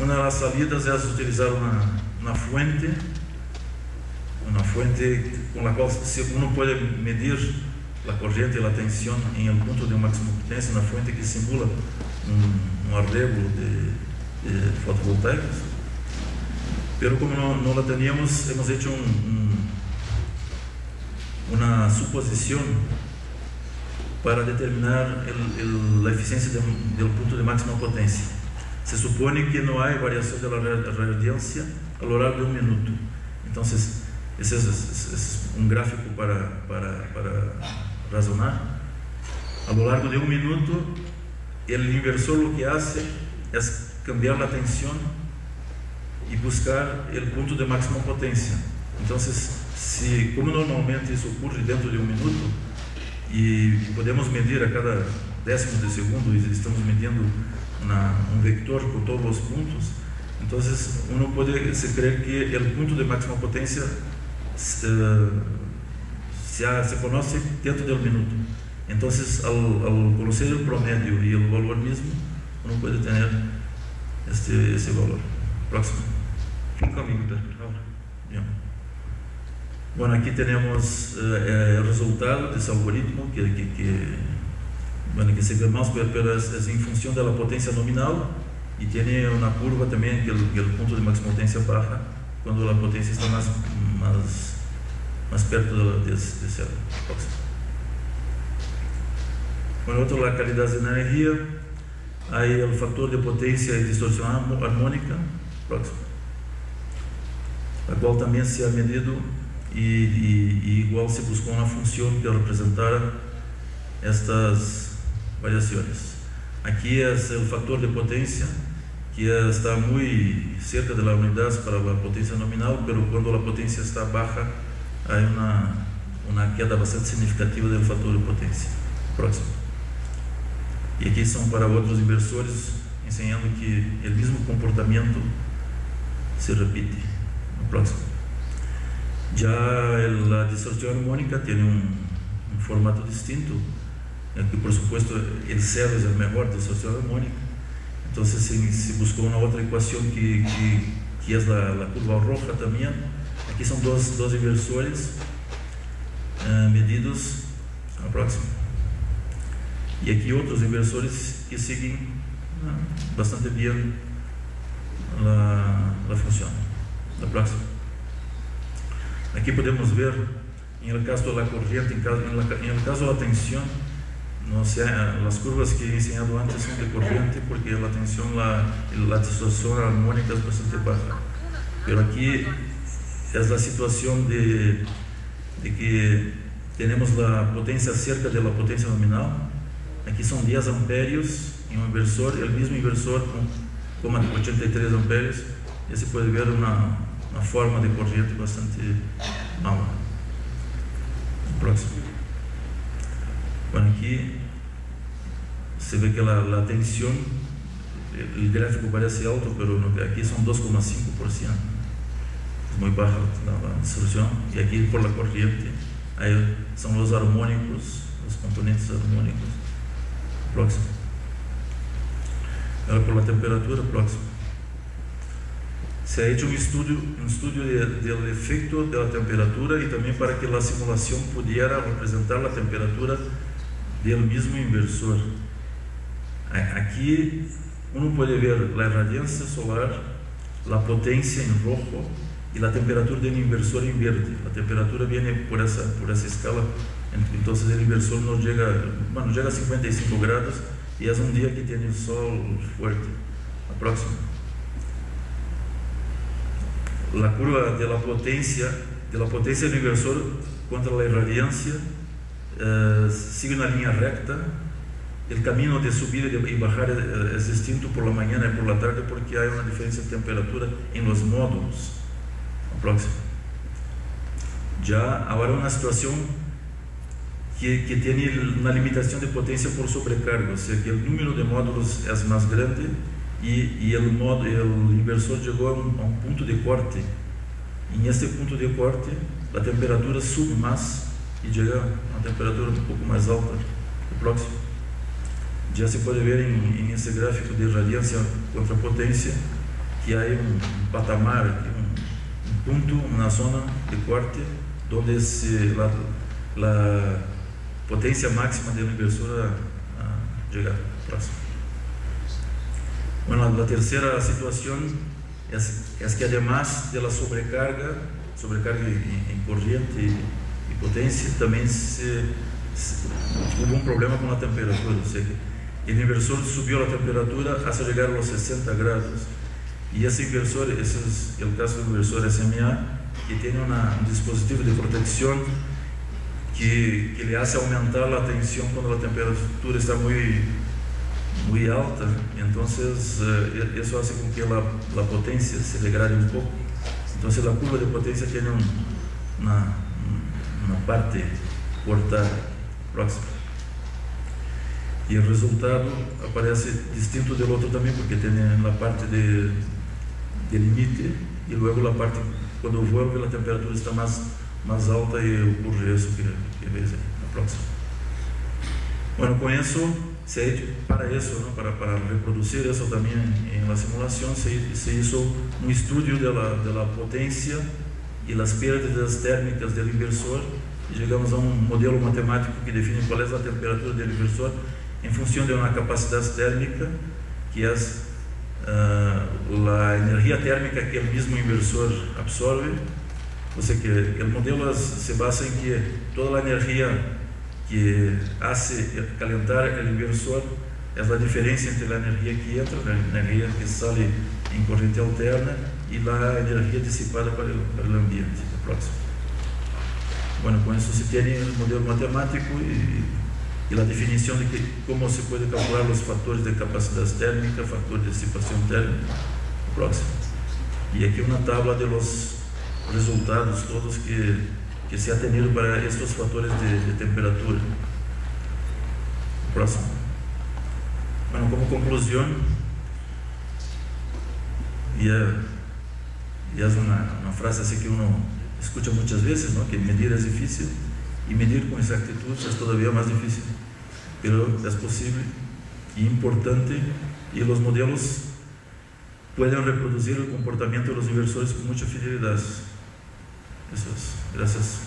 Una de las salidas es utilizar una fuente con la cual uno puede medir la corriente y la tensión en el punto de máxima potencia, una fuente que simula un arreglo de fotovoltaicos. Pero como no la teníamos, hemos hecho una suposición para determinar la eficiencia del punto de máxima potencia. Se supone que no hay variación de la radiancia a lo largo de un minuto. Entonces, ese es un gráfico para razonar. A lo largo de un minuto, el inversor lo que hace es cambiar la tensión y buscar el punto de máxima potencia. Entonces, como normalmente eso ocurre dentro de un minuto, y podemos medir a cada décimo de segundo, y estamos midiendo un vector con todos los puntos, entonces uno puede creer que el punto de máxima potencia se conoce dentro del minuto. Entonces, al conocer el promedio y el valor mismo, uno puede tener ese valor. Próximo. 5 minutos, por favor. Bien. Bueno, aquí tenemos el resultado de ese algoritmo que se ve más, pero es en función de la potencia nominal, y tiene una curva también que el punto de máxima potencia baja cuando la potencia está más perto de cero. Próximo. Bueno, otro, la calidad de energía. Hay el factor de potencia y distorsión armónica. Próximo. La cual también se ha medido y igual se buscó una función que representara estas variaciones. Aquí es el factor de potencia, que está muy cerca de la unidad para la potencia nominal, pero cuando la potencia está baja hay una queda bastante significativa del factor de potencia. Próximo. Y aquí son para otros inversores, enseñando que el mismo comportamiento se repite. Próximo. Ya la distorsión armónica tiene un formato distinto, que por supuesto el cero es el mejor distorsión armónica. Entonces se buscó una otra ecuación que es la curva roja también. Aquí son dos inversores medidos. A próxima. Y aquí otros inversores que siguen bastante bien la función. La próxima. Aquí podemos ver, en el caso de la corriente, en el caso de la tensión, no sé, las curvas que he enseñado antes son de corriente, porque la tensión, la distorsión armónica es bastante baja. Pero aquí es la situación de que tenemos la potencia cerca de la potencia nominal. Aquí son 10 amperios en un inversor, el mismo inversor con 83 amperios. Y se puede ver una forma de corriente bastante mala. Próximo. Bueno, aquí se ve que la tensión, el gráfico parece alto, pero aquí son 2,5%. Es muy baja la distorsión. Y aquí por la corriente son los armónicos, los componentes armónicos. Próximo. Ahora por la temperatura. Próximo. Se ha hecho un estudio del efecto de la temperatura, y también para que la simulación pudiera representar la temperatura del mismo inversor. Aquí uno puede ver la radiancia solar, la potencia en rojo y la temperatura del inversor en verde. La temperatura viene por esa escala. Entonces el inversor llega a 55 grados, y es un día que tiene el sol fuerte. La próxima. La curva de la potencia del inversor contra la irradiancia sigue una línea recta. El camino de subir y bajar es distinto por la mañana y por la tarde, porque hay una diferencia de temperatura en los módulos. La próxima. Ya ahora una situación que tiene una limitación de potencia por sobrecarga, o sea que el número de módulos es más grande, y el inversor llegó a un punto de corte. En este punto de corte la temperatura sube más y llega a una temperatura un poco más alta. El próximo. Ya se puede ver en este gráfico de radiancia contra potencia que hay un patamar, un punto, una zona de corte donde la potencia máxima del inversor a llegar próximo. Bueno, la tercera situación es que además de la sobrecarga en corriente y potencia, también hubo un problema con la temperatura. O sea, el inversor subió la temperatura hasta llegar a los 60 grados. Y ese inversor, ese es el caso del inversor SMA, que tiene un dispositivo de protección que le hace aumentar la tensión cuando la temperatura está muy alta. Entonces eso hace con que la potencia se degrade un poco. Entonces la curva de potencia tiene una parte cortada próxima, y el resultado aparece distinto del otro también, porque tiene la parte de límite y luego la parte cuando vuelve la temperatura está más alta y ocurre eso que ves ahí, la próxima. Bueno, con eso se ha hecho, para eso, ¿no? para reproducir eso también en la simulación, se hizo un estudio de la potencia y las pérdidas térmicas del inversor, y llegamos a un modelo matemático que define cuál es la temperatura del inversor en función de una capacidad térmica, que es la energía térmica que el mismo inversor absorbe. O sea que el modelo se basa en que toda la energía que hace calentar el inversor es la diferencia entre la energía que entra, la energía que sale en corriente alterna, y la energía disipada para el ambiente. Bueno, con eso se tiene el modelo matemático y la definición de cómo se puede calcular los factores de capacidad térmica, factor de disipación térmica. Próximo. Y aquí una tabla de los resultados todos que se ha tenido para estos factores de temperatura. Próximo. Bueno, como conclusión, y es una frase así que uno escucha muchas veces, ¿no? Que medir es difícil, y medir con exactitud es todavía más difícil, pero es posible y importante, y los modelos pueden reproducir el comportamiento de los inversores con mucha fidelidad. Eso es. Gracias.